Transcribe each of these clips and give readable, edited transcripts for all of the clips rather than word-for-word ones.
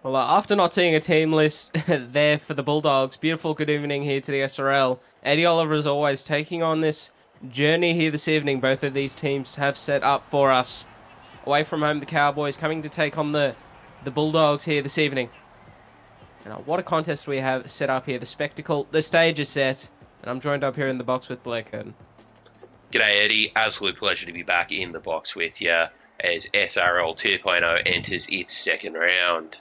Well, after not seeing a team list there for the Bulldogs, beautiful good evening here to the SRL. Eddie Oliver is always taking on this journey here this evening. Both of these teams have set up for us. Away from home, the Cowboys coming to take on the Bulldogs here this evening. And what a contest we have set up here. The spectacle, the stage is set. And I'm joined up here in the box with Blair Curtin. G'day, Eddie. Absolute pleasure to be back in the box with you as SRL 2.0 enters its second round.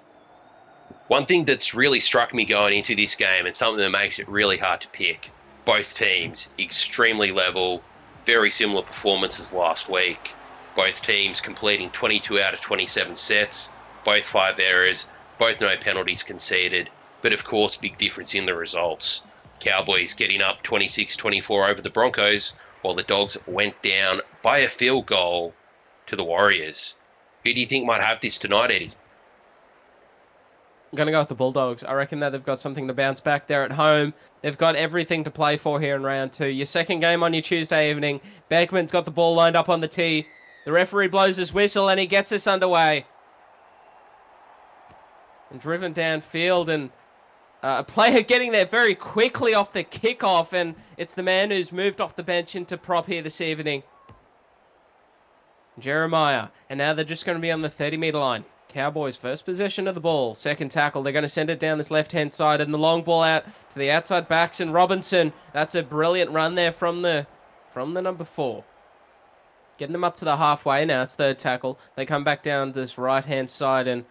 One thing that's really struck me going into this game and something that makes it really hard to pick, both teams extremely level, very similar performances last week. Both teams completing 22 out of 27 sets, both 5 errors, both no penalties conceded, but of course big difference in the results. Cowboys getting up 26-24 over the Broncos, while the Dogs went down by a field goal to the Warriors. Who do you think might have this tonight, Eddie? I'm going to go with the Bulldogs. I reckon that they've got something to bounce back there at home. They've got everything to play for here in round 2. Your second game on your Tuesday evening. Beckman's got the ball lined up on the tee. The referee blows his whistle and he gets us underway. And driven downfield, and a player getting there very quickly off the kickoff, and it's the man who's moved off the bench into prop here this evening. Jeremiah. And now they're just going to be on the 30-meter line. Cowboys first possession of the ball. Second tackle. They're going to send it down this left-hand side, and the long ball out to the outside backs, and Robinson. That's a brilliant run there from the number 4. Getting them up to the halfway now. It's third tackle. They come back down this right-hand side, and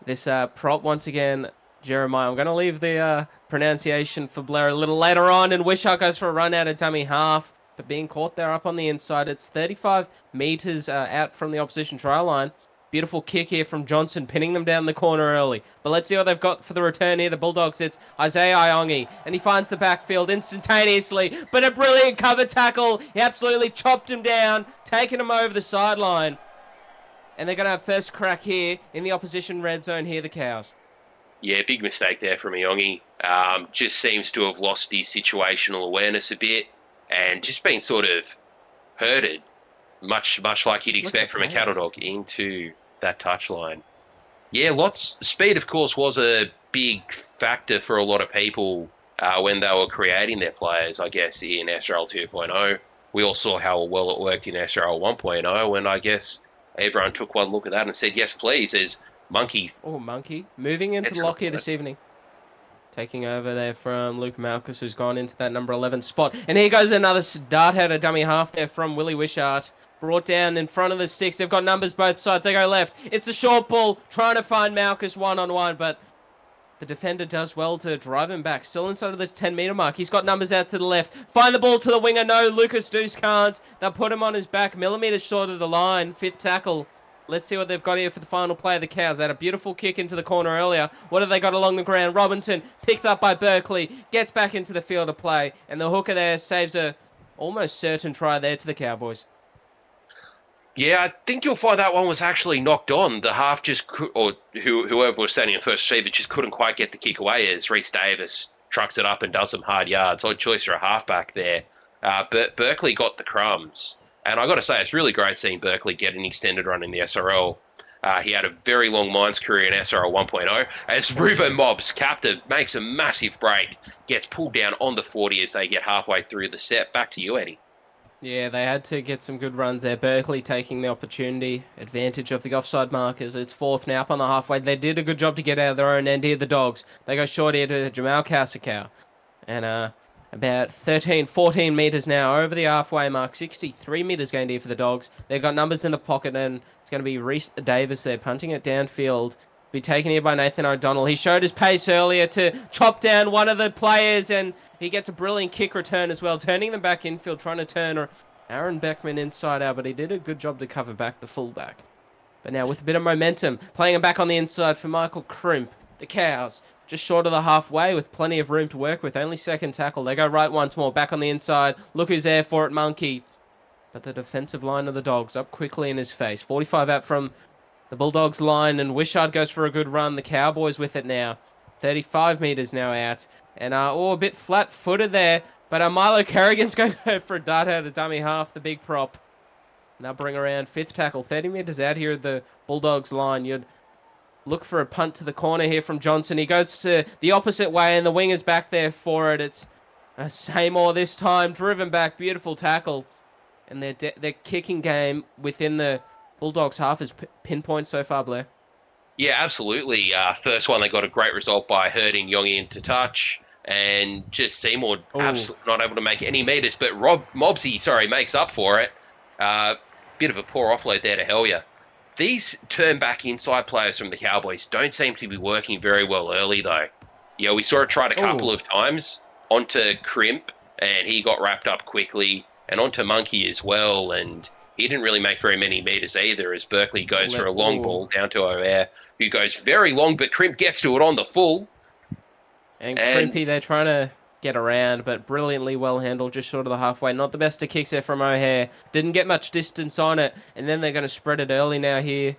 this prop once again, Jeremiah. I'm going to leave the pronunciation for Blair a little later on, and Wishart goes for a run out of dummy half, but being caught there up on the inside. It's 35 meters out from the opposition try line. Beautiful kick here from Johnson, pinning them down the corner early. But let's see what they've got for the return here. The Bulldogs, it's Isaiah Iongi, and he finds the backfield instantaneously, but a brilliant cover tackle. He absolutely chopped him down, taking him over the sideline. And they're going to have first crack here in the opposition red zone here, the Cows. Yeah, big mistake there from Iongi. Just seems to have lost his situational awareness a bit and just been sort of herded, much like you'd expect from a cattle dog, into that touchline. Yeah, speed, of course, was a big factor for a lot of people when they were creating their players, I guess, in SRL 2.0. We all saw how well it worked in SRL 1.0, and I guess everyone took one look at that and said, yes, please, there's Monkey. Oh, Monkey. Moving into the lock here this evening. Taking over there from Luke Malchus, who's gone into that number 11 spot. And here goes another dart header dummy half there from Willie Wishart. Brought down in front of the sticks. They've got numbers both sides. They go left. It's a short ball, trying to find Malchus one-on-one, but the defender does well to drive him back. Still inside of this 10-meter mark. He's got numbers out to the left. Find the ball to the winger. No, Lucas Deuce can't. They'll put him on his back. Millimeters short of the line. Fifth tackle. Let's see what they've got here for the final play of the Cows. They had a beautiful kick into the corner earlier. What have they got along the ground? Robinson, picked up by Berkeley, gets back into the field of play, and the hooker there saves a almost certain try there to the Cowboys. Yeah, I think you'll find that one was actually knocked on. The half whoever was standing in first receiver just couldn't quite get the kick away as Reece Davis trucks it up and does some hard yards. Odd choice for a halfback there. But Berkeley got the crumbs. And I got to say, it's really great seeing Berkeley get an extended run in the SRL. He had a very long Mines career in SRL 1.0. As Ruben Mobbs, captain, makes a massive break, gets pulled down on the 40 as they get halfway through the set. Back to you, Eddie. Yeah, they had to get some good runs there. Berkeley taking the opportunity, advantage of the offside markers. It's fourth now up on the halfway. They did a good job to get out of their own end here, the Dogs. They go short here to Jamal Kasikow. And about 13, 14 metres now over the halfway mark. 63 metres gained here for the Dogs. They've got numbers in the pocket, and it's going to be Reece Davis there punting it downfield. Be taken here by Nathan O'Donnell. He showed his pace earlier to chop down one of the players, and he gets a brilliant kick return as well, turning them back infield, trying to turn Aaron Beckman inside out, but he did a good job to cover back the fullback. But now with a bit of momentum, playing him back on the inside for Michael Crimp. The Cows just short of the halfway with plenty of room to work with. Only second tackle. They go right once more, back on the inside. Look who's there for it, Monkey. But the defensive line of the Dogs up quickly in his face. 45 out from the Bulldogs line, and Wishart goes for a good run. The Cowboys with it now. 35 metres now out. And, a bit flat-footed there. But Milo Kerrigan's going to go for a dart out of dummy half, the big prop. And they'll bring around fifth tackle. 30 metres out here at the Bulldogs line. You'd look for a punt to the corner here from Johnson. He goes to the opposite way, and the winger's back there for it. It's Seymour this time, driven back, beautiful tackle. And their kicking game within the Bulldogs half is pinpoint so far, Blair. Yeah, absolutely. First one, they got a great result by herding Yongi into touch, and just Seymour absolutely not able to make any meters. But Mobsy, makes up for it. Bit of a poor offload there to Hellier. These turn back inside players from the Cowboys don't seem to be working very well early, though. Yeah, we saw it tried a couple of times onto Crimp, and he got wrapped up quickly, and onto Monkey as well, and he didn't really make very many meters either, as Berkeley goes for a long ball down to O'Hare, who goes very long, but Crimp gets to it on the full. And Crimpy, they're trying to get around, but brilliantly well handled, just short of the halfway. Not the best of kicks there from O'Hare. Didn't get much distance on it, and then they're going to spread it early now here.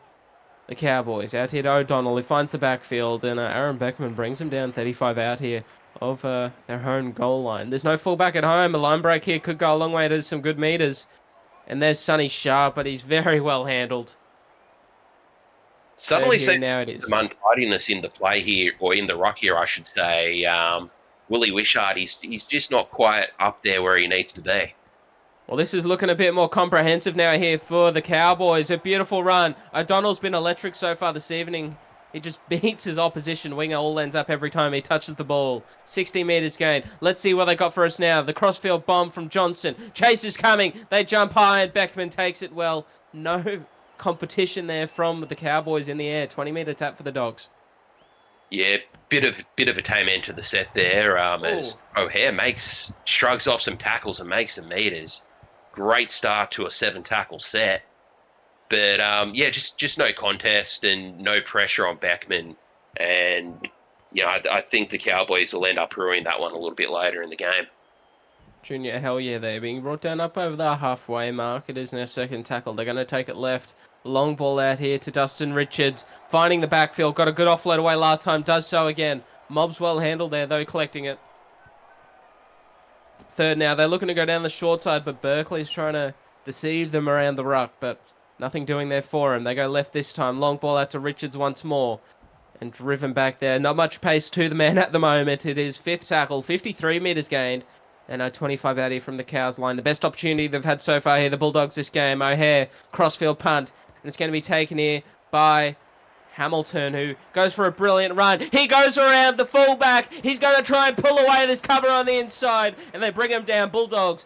The Cowboys out here to O'Donnell, who finds the backfield, and Aaron Beckman brings him down 35 out here of their own goal line. There's no fullback at home. A line break here could go a long way to some good meters. And there's Sonny Sharp, but he's very well handled. Suddenly seems some untidiness in the play here, or in the ruck here, I should say. Willie Wishart, he's just not quite up there where he needs to be. Well, this is looking a bit more comprehensive now here for the Cowboys. A beautiful run. O'Donnell's been electric so far this evening. He just beats his opposition winger, all ends up every time he touches the ball. 60 metres gained. Let's see what they got for us now. The crossfield bomb from Johnson. Chase is coming. They jump high, and Beckman takes it well. No competition there from the Cowboys in the air. 20-metre tap for the Dogs. Yeah, bit of a tame end to the set there. As O'Hare shrugs off some tackles and makes some meters. Great start to a 7-tackle set. But, just no contest and no pressure on Beckman. And, I think the Cowboys will end up ruining that one a little bit later in the game. Junior Hellier there being brought down up over the halfway mark. It is now second tackle. They're going to take it left. Long ball out here to Dustin Richards. Finding the backfield. Got a good offload away last time. Does so again. Mob's well handled there, though, collecting it. Third now. They're looking to go down the short side, but Berkeley's trying to deceive them around the ruck, but nothing doing there for him. They go left this time. Long ball out to Richards once more. And driven back there. Not much pace to the man at the moment. It is fifth tackle. 53 metres gained. And 25 out here from the Cows line. The best opportunity they've had so far here. The Bulldogs this game. O'Hare. Crossfield punt. And it's going to be taken here by Hamilton, who goes for a brilliant run. He goes around the fullback. He's going to try and pull away this cover on the inside. And they bring him down. Bulldogs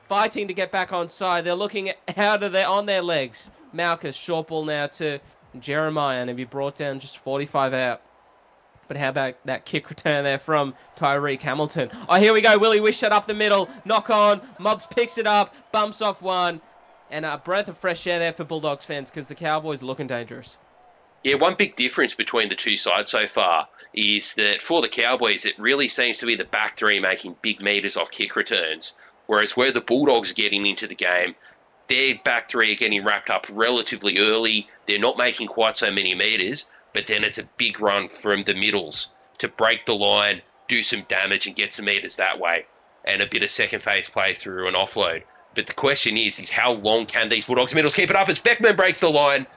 fighting to get back on side. They're looking on their legs. Malchus, short ball now to Jeremiah, and he'll be brought down just 45 out. But how about that kick return there from Tyreek Hamilton? Oh, here we go. Willie Wishart up the middle. Knock on. Mobs picks it up. Bumps off one. And a breath of fresh air there for Bulldogs fans, because the Cowboys are looking dangerous. Yeah, one big difference between the two sides so far is that for the Cowboys, it really seems to be the back three making big meters off kick returns. Whereas where the Bulldogs are getting into the game, their back three are getting wrapped up relatively early. They're not making quite so many meters, but then it's a big run from the middles to break the line, do some damage, and get some meters that way, and a bit of second phase play through an offload. But the question is how long can these Bulldogs middles keep it up as Beckman breaks the line?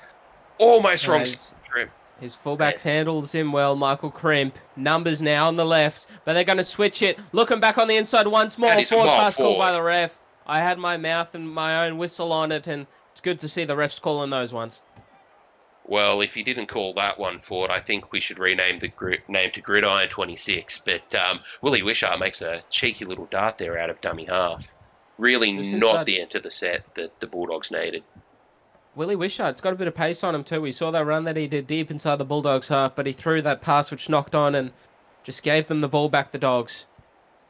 Almost from Crimp. His fullbacks handles him well, Michael Crimp. Numbers now on the left, but they're going to switch it. Looking back on the inside once more. Forward pass called by the ref. I had my mouth and my own whistle on it, and it's good to see the refs calling those ones. Well, if he didn't call that one forward, I think we should rename the name to Gridiron 26. But Willie Wishart makes a cheeky little dart there out of dummy half. Really not the end of the set that the Bulldogs needed. Willie Wishart's got a bit of pace on him too. We saw that run that he did deep inside the Bulldogs half, but he threw that pass which knocked on and just gave them the ball back, the Dogs.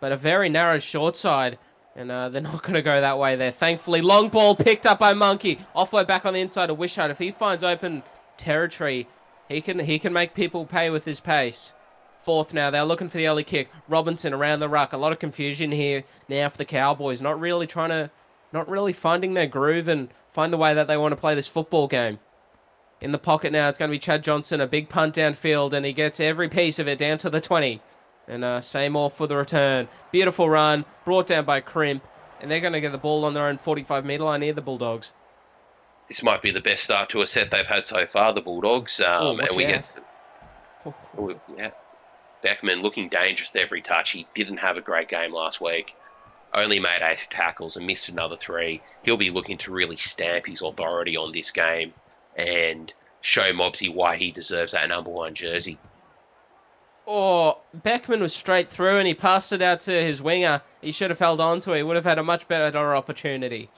But a very narrow short side, and they're not going to go that way there. Thankfully, long ball picked up by Monkey. Offload back on the inside of Wishart. If he finds open territory, he can make people pay with his pace. Fourth now. They're looking for the early kick. Robinson around the ruck. A lot of confusion here now for the Cowboys. Not really finding their groove and find the way that they want to play this football game. In the pocket now, it's going to be Chad Johnson. A big punt downfield, and he gets every piece of it down to the 20. And Seymour for the return. Beautiful run. Brought down by Crimp. And they're going to get the ball on their own 45-metre line here, the Bulldogs. This might be the best start to a set they've had so far, the Bulldogs. And Oh, yeah. Beckman looking dangerous every touch. He didn't have a great game last week. Only made 8 tackles and missed another 3. He'll be looking to really stamp his authority on this game and show Mobsy why he deserves that #1 jersey. Oh, Beckman was straight through and he passed it out to his winger. He should have held on to it. He would have had a much better opportunity.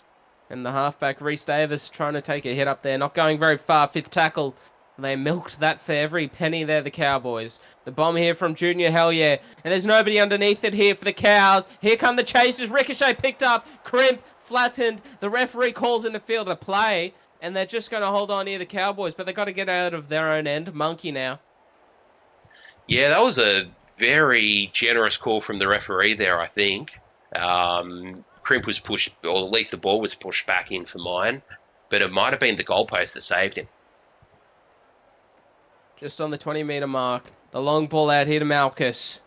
And the halfback, Reece Davis, trying to take a hit up there. Not going very far. 5th tackle. They milked that for every penny there, the Cowboys. The bomb here from Junior, hell yeah. And there's nobody underneath it here for the Cows. Here come the chasers. Ricochet picked up. Crimp, flattened. The referee calls in the field a play. And they're just going to hold on here, the Cowboys. But they've got to get out of their own end. Monkey now. Yeah, that was a very generous call from the referee there, I think. Crimp was pushed, or at least the ball was pushed back in for mine, but it might have been the goalpost that saved him. Just on the 20-metre mark. The long ball out here to Malchus.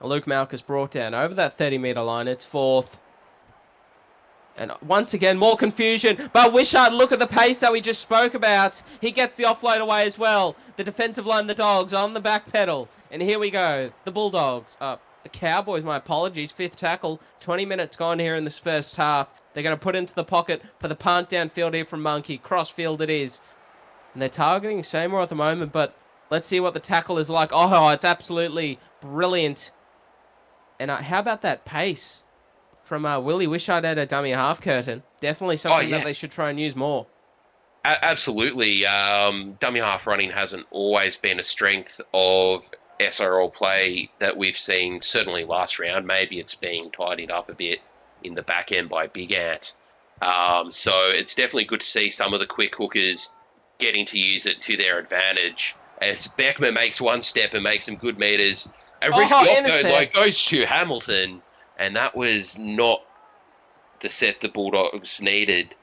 Luke Malchus brought down over that 30-metre line. It's 4th. And once again, more confusion. But Wishart, look at the pace that we just spoke about. He gets the offload away as well. The defensive line, the Dogs, on the back pedal. And here we go. The Bulldogs. The Cowboys, my apologies. 5th tackle. 20 minutes gone here in this first half. They're going to put into the pocket for the punt downfield here from Monkey. Crossfield it is. And they're targeting Seymour at the moment, but let's see what the tackle is like. Oh, it's absolutely brilliant. And how about that pace from Willie Wishart at a dummy half curtain? Definitely something that they should try and use more. Absolutely. Dummy half running hasn't always been a strength of SRL play that we've seen, certainly last round. Maybe it's being tidied up a bit in the back end by Big Ant. So it's definitely good to see some of the quick hookers getting to use it to their advantage. As Beckman makes one step and makes some good meters, a risky offload goes to Hamilton, and that was not the set the Bulldogs needed.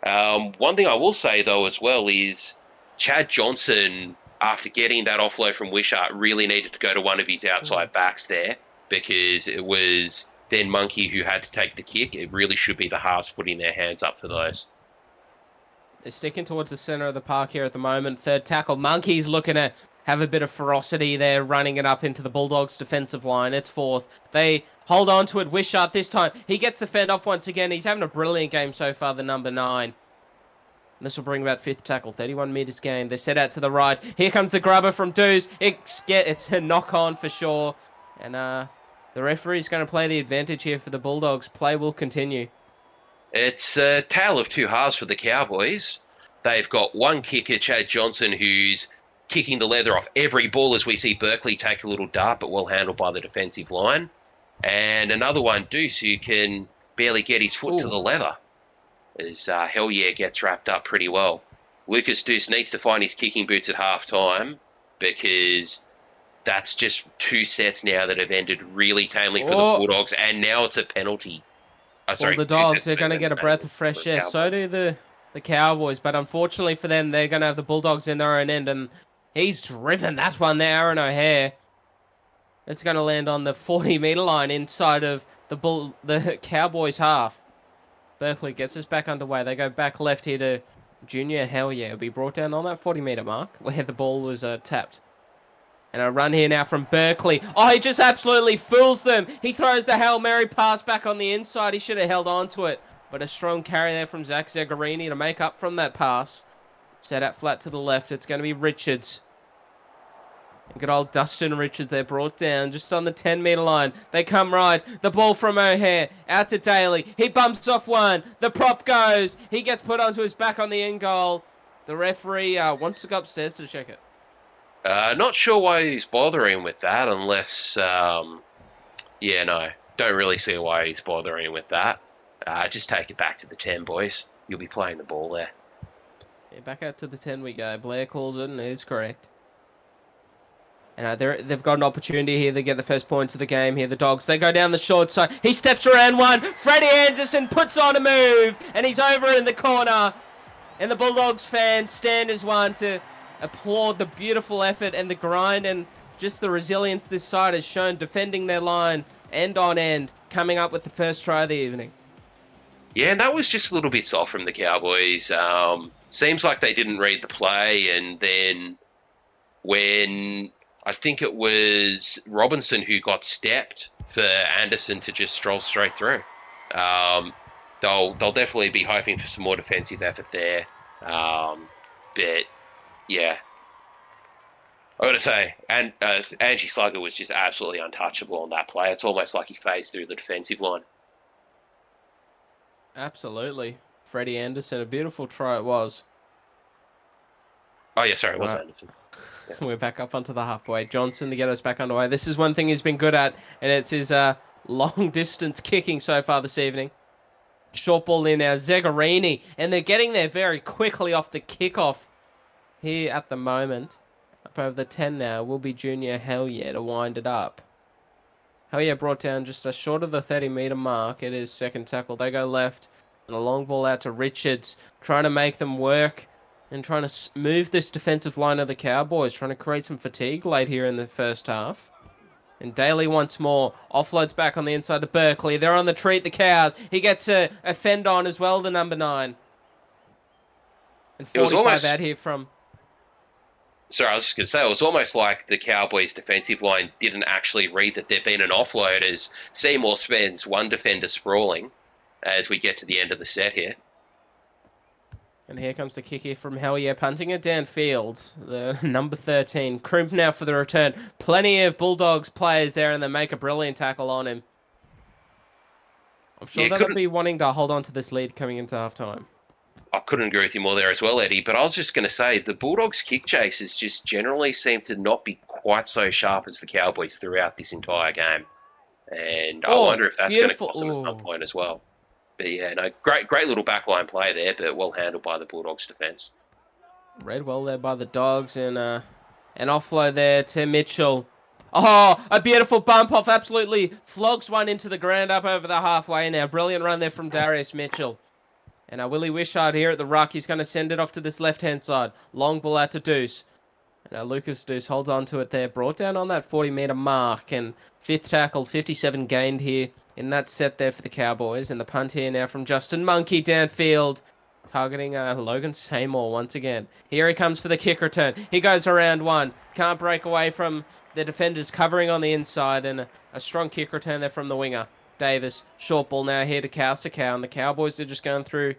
One thing I will say, though, as well, is Chad Johnson, after getting that offload from Wishart, really needed to go to one of his outside backs there, because it was then Monkey who had to take the kick. It really should be the halves putting their hands up for those. They're sticking towards the center of the park here at the moment. 3rd tackle. Monkey's looking to have a bit of ferocity there, running it up into the Bulldogs' defensive line. It's 4th. They hold on to it. Wishart this time. He gets the fend off once again. He's having a brilliant game so far, the number 9. This will bring about 5th tackle. 31 metres gained. They set out to the right. Here comes the grubber from Dews. It's a knock on for sure. And the referee's going to play the advantage here for the Bulldogs. Play will continue. It's a tale of 2 halves for the Cowboys. They've got one kicker, Chad Johnson, who's kicking the leather off every ball as we see Berkeley take a little dart, but well handled by the defensive line. And another one, Deuce, who can barely get his foot to the leather, as Hell Yeah gets wrapped up pretty well. Lucas Deuce needs to find his kicking boots at half-time, because that's just 2 sets now that have ended really tamely for the Bulldogs, and now it's a penalty. Well, the Dogs, they're going to get a breath of fresh air. So do the Cowboys, but unfortunately for them, they're going to have the Bulldogs in their own end, and he's driven that one there, Aaron O'Hare. It's going to land on the 40-metre line inside of the Cowboys half. Berkeley gets us back underway. They go back left here to Junior. Hell yeah, it'll be brought down on that 40-metre mark where the ball was tapped. And a run here now from Berkeley. Oh, he just absolutely fools them. He throws the Hail Mary pass back on the inside. He should have held on to it. But a strong carry there from Zach Zagarini to make up from that pass. Set out flat to the left. It's going to be Richards. And good old Dustin Richards there brought down just on the 10-metre line. They come right. The ball from O'Hare. Out to Daly. He bumps off one. The prop goes. He gets put onto his back on the end goal. The referee wants to go upstairs to check it. Not sure why he's bothering with that, unless, don't really see why he's bothering with that. Just take it back to the 10, boys. You'll be playing the ball there. Yeah, back out to the 10 we go. Blair calls it, and it is correct. And they've got an opportunity here to get the first points of the game here. The Dogs, they go down the short side. He steps around one. Freddie Anderson puts on a move, and he's over in the corner. And the Bulldogs fans stand as one to applaud the beautiful effort and the grind and just the resilience this side has shown, defending their line end on end, coming up with the first try of the evening. Yeah, and that was just a little bit soft from the Cowboys. Seems like they didn't read the play, and then when I think it was Robinson who got stepped for Anderson to just stroll straight through. Um, they'll definitely be hoping for some more defensive effort there. But yeah, I got to say, and Angie Slugger was just absolutely untouchable on that play. It's almost like he phased through the defensive line. Absolutely. Freddie Anderson, a beautiful try it was. Oh yeah, sorry, it was Right. Anderson. Yeah. We're back up onto the halfway. Johnson to get us back underway. This is one thing he's been good at, and it's his long distance kicking so far this evening. Short ball in now, Zegarini, and they're getting there very quickly off the kickoff here at the moment. Up over the 10 now will be Junior Hellyeah to wind it up. Hellyeah brought down just a short of the 30-meter mark. It is second tackle. They go left, and a long ball out to Richards, trying to make them work and trying to move this defensive line of the Cowboys, trying to create some fatigue late here in the first half. And Daly once more offloads back on the inside to Berkeley. They're on the treat, the Cows. He gets a fend on as well, the number 9. And 45 out here from... Sorry, I was just going to say, it was almost like the Cowboys' defensive line didn't actually read that there'd been an offload as Seymour spends one defender sprawling as we get to the end of the set here. And here comes the kick here from Hellyeah, punting it downfield. The number 13. Crimp now for the return. Plenty of Bulldogs players there, and they make a brilliant tackle on him. I'm sure they'll be wanting to hold on to this lead coming into halftime. I couldn't agree with you more there as well, Eddie, but I was just going to say the Bulldogs' kick chases just generally seem to not be quite so sharp as the Cowboys throughout this entire game. And I wonder if that's going to cost them at some point as well. But yeah, no, great little backline play there, but well handled by the Bulldogs defense. Read well there by the Dogs, and an offload there to Mitchell. Oh, a beautiful bump off, absolutely flogs one into the ground up over the halfway now. Brilliant run there from Darius Mitchell. And Willie Wishart here at the ruck. He's going to send it off to this left-hand side. Long ball out to Deuce. And Lucas Deuce holds on to it there. Brought down on that 40-meter mark. And fifth tackle, 57 gained here in that set there for the Cowboys. And the punt here now from Justin Monkey downfield. Targeting Logan Seymour once again. Here he comes for the kick return. He goes around one. Can't break away from the defenders covering on the inside. And a strong kick return there from the winger. Davis, short ball now here to Cow, and the Cowboys are just going through,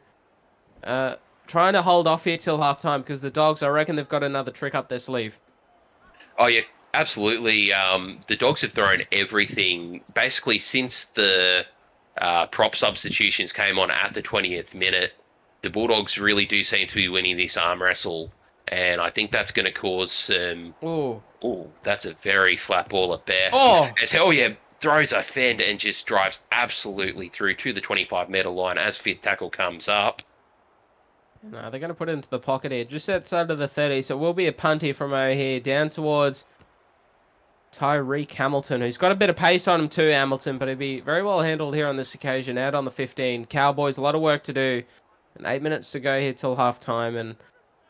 trying to hold off here till halftime because the Dogs, I reckon they've got another trick up their sleeve. Oh, yeah, absolutely. The Dogs have thrown everything basically since the prop substitutions came on at the 20th minute. The Bulldogs really do seem to be winning this arm wrestle, and I think that's going to cause some... Ooh, that's a very flat ball at best. As Hellyeah throws a fend and just drives absolutely through to the 25-meter line as fifth tackle comes up. No, they're going to put it into the pocket here, just outside of the 30. So it will be a punt here from over here, down towards Tyreek Hamilton, who's got a bit of pace on him too, Hamilton, but he'll be very well handled here on this occasion, out on the 15. Cowboys, a lot of work to do. And 8 minutes to go here till halftime, and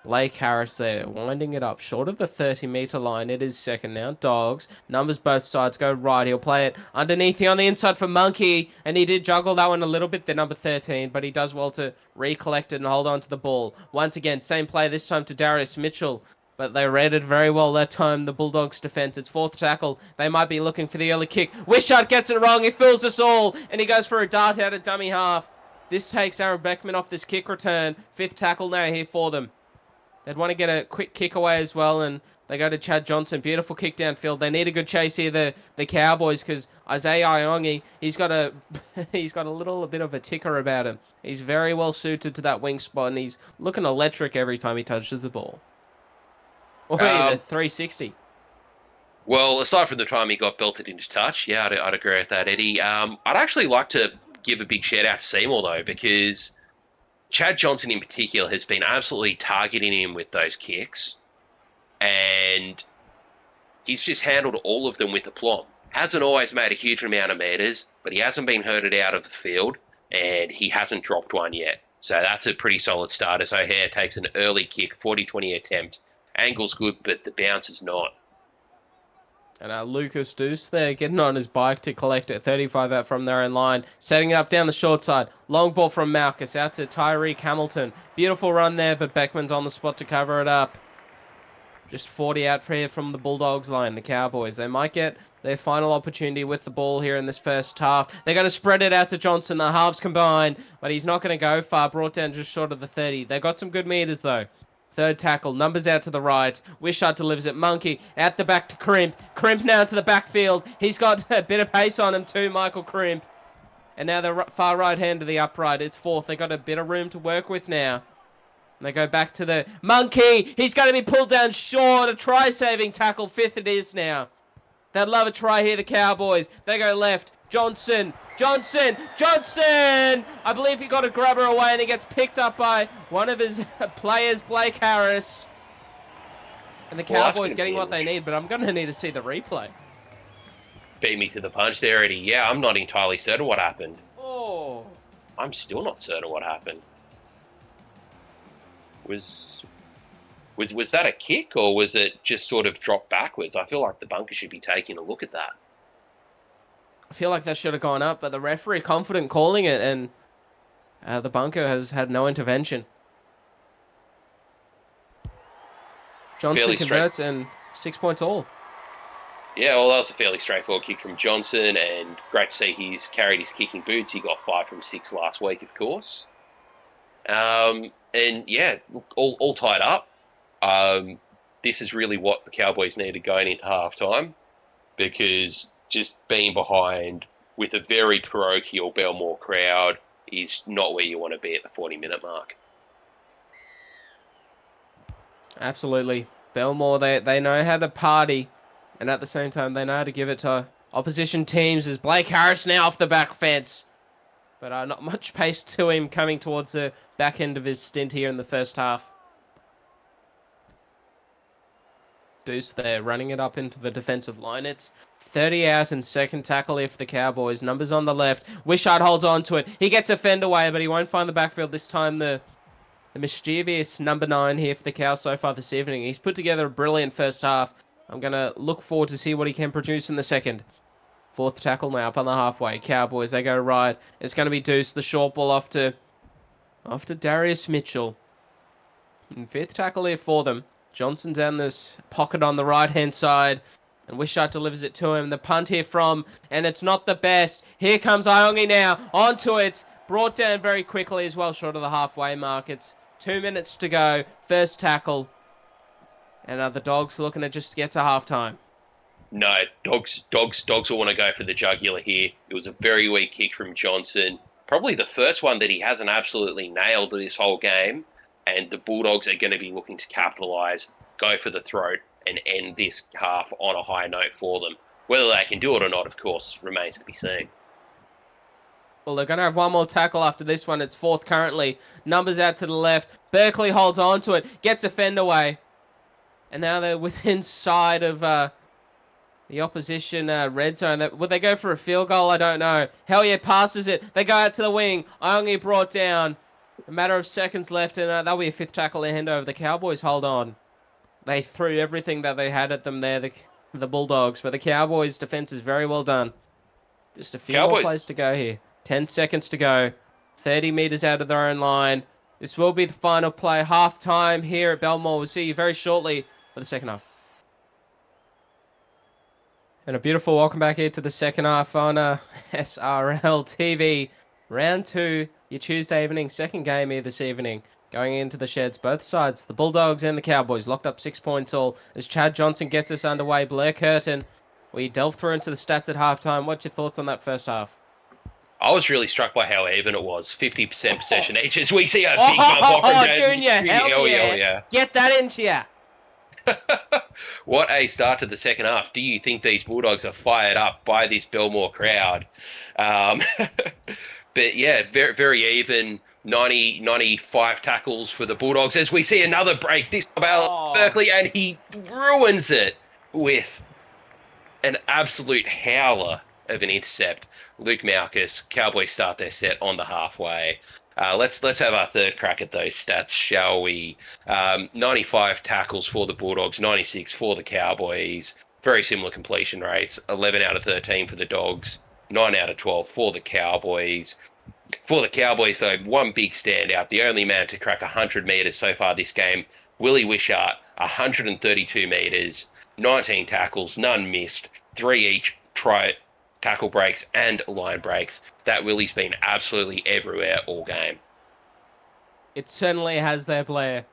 Blake Harris there, winding it up short of the 30-meter line. It is second now. Dogs, numbers both sides, go right. He'll play it underneath here on the inside for Monkey, and he did juggle that one a little bit, the number 13, but he does well to recollect it and hold on to the ball. Once again, same play, this time to Darius Mitchell, but they read it very well that time, the Bulldogs defense. It's fourth tackle. They might be looking for the early kick. Wishart gets it wrong. He fools us all, and he goes for a dart out of dummy half. This takes Aaron Beckman off this kick return. Fifth tackle now here for them. They'd want to get a quick kick away as well, and they go to Chad Johnson. Beautiful kick downfield. They need a good chase here, the Cowboys, because Isaiah Iongi, he's got a little bit of a ticker about him. He's very well suited to that wing spot, and he's looking electric every time he touches the ball. Or the 360. Well, aside from the time he got belted into touch, yeah, I'd agree with that, Eddie. I'd actually like to give a big shout out to Seymour, though, because Chad Johnson in particular has been absolutely targeting him with those kicks, and he's just handled all of them with aplomb. Hasn't always made a huge amount of meters, but he hasn't been herded out of the field, and he hasn't dropped one yet. So that's a pretty solid start as O'Hare takes an early kick, 40-20 attempt. Angle's good, but the bounce is not. And Lucas Deuce there, getting on his bike to collect it. 35 out from their own line. Setting it up down the short side. Long ball from Malchus out to Tyreek Hamilton. Beautiful run there, but Beckman's on the spot to cover it up. Just 40 out here from the Bulldogs line, the Cowboys. They might get their final opportunity with the ball here in this first half. They're going to spread it out to Johnson, the halves combined, but he's not going to go far. Brought down just short of the 30. They got some good meters, though. Third tackle, numbers out to the right. Wishart delivers it. Monkey out the back to Crimp. Crimp now to the backfield. He's got a bit of pace on him too, Michael Crimp. And now the far right hand to the upright. It's fourth. They got a bit of room to work with now. And they go back to the Monkey. He's going to be pulled down short. A try-saving tackle. Fifth it is now. They'd love a try here, the Cowboys. They go left. Johnson. Johnson. Johnson! I believe he got a grabber away and he gets picked up by one of his players, Blake Harris. And the Cowboys getting what they need, but I'm going to need to see the replay. Beat me to the punch there, Eddie. Yeah, I'm not entirely certain what happened. Oh. I'm still not certain what happened. Was that a kick or was it just sort of dropped backwards? I feel like the bunker should be taking a look at that. I feel like that should have gone up, but the referee confident calling it, and the bunker has had no intervention. Johnson converts and 6 points all. Yeah, well, that was a fairly straightforward kick from Johnson, and great to see he's carried his kicking boots. He got 5 from 6 last week, of course. And yeah, all tied up. This is really what the Cowboys needed going into halftime, because just being behind with a very parochial Belmore crowd is not where you want to be at the 40-minute mark. Absolutely. Belmore, they know how to party, and at the same time, they know how to give it to opposition teams. As Blake Harris now off the back fence. But not much pace to him coming towards the back end of his stint here in the first half. Deuce there, running it up into the defensive line. It's 30 out and second tackle here for the Cowboys. Numbers on the left. Wishart holds on to it. He gets a fend away, but he won't find the backfield this time. The mischievous number 9 here for the Cows so far this evening. He's put together a brilliant first half. I'm going to look forward to see what he can produce in the second. Fourth tackle now up on the halfway. Cowboys, they go right. It's going to be Deuce, the short ball off to Darius Mitchell. And fifth tackle here for them. Johnson down this pocket on the right-hand side. And Wishart delivers it to him. The punt here from, and it's not the best. Here comes Iongi now. Onto it. Brought down very quickly as well, short of the halfway mark. It's 2 minutes to go. First tackle. And the Dogs looking to just get to halftime. No, Dogs will want to go for the jugular here. It was a very weak kick from Johnson. Probably the first one that he hasn't absolutely nailed this whole game. And the Bulldogs are going to be looking to capitalise, go for the throat, and end this half on a high note for them. Whether they can do it or not, of course, remains to be seen. Well, they're going to have one more tackle after this one. It's fourth currently. Numbers out to the left. Berkeley holds on to it. Gets a fend away. And now they're within sight of the opposition red zone. Would they go for a field goal? I don't know. Hell yeah, passes it. They go out to the wing. Iongi brought down. A matter of seconds left, and that'll be a fifth tackle and handover. The Cowboys hold on. They threw everything that they had at them there, the Bulldogs. But the Cowboys' defense is very well done. Just a few more plays to go here. 10 seconds to go. 30 meters out of their own line. This will be the final play. Half time here at Belmore. We'll see you very shortly for the second half. And a beautiful welcome back here to the second half on SRL TV. Round 2, your Tuesday evening, second game here this evening. Going into the sheds, both sides, the Bulldogs and the Cowboys, locked up 6 points all. As Chad Johnson gets us underway, Blair Curtin, we delve through into the stats at halftime. What's your thoughts on that first half? I was really struck by how even it was. 50% possession each as we see a big bump off from Junior, hell yeah. Get that into you. What a start to the second half. Do you think these Bulldogs are fired up by this Belmore crowd? But yeah, very, very even. 95 tackles for the Bulldogs as we see another break. This about Berkeley, and he ruins it with an absolute howler of an intercept. Luke Malkus, Cowboys start their set on the halfway. Let's have our third crack at those stats, shall we? 95 tackles for the Bulldogs, 96 for the Cowboys. Very similar completion rates. 11 out of 13 for the Dogs, 9 out of 12 for the Cowboys. For the Cowboys, though, one big standout. The only man to crack 100 metres so far this game, Willie Wishart, 132 metres, 19 tackles, none missed, 3 each try tackle breaks and line breaks. That Willie's been absolutely everywhere all game. It certainly has their Blair.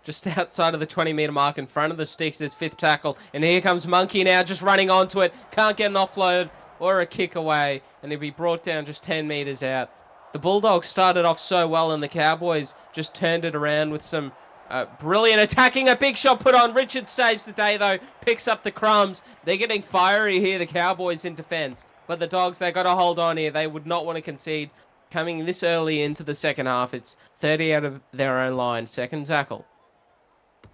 Just outside of the 20-metre mark in front of the sticks, his fifth tackle. And here comes Monkey now, just running onto it. Can't get an offload or a kick away. And he'll be brought down just 10 metres out. The Bulldogs started off so well, and the Cowboys just turned it around with some brilliant attacking. A big shot put on. Richard saves the day, though. Picks up the crumbs. They're getting fiery here, the Cowboys in defence. But the Dogs, they got to hold on here. They would not want to concede. Coming this early into the second half, it's 30 out of their own line. Second tackle.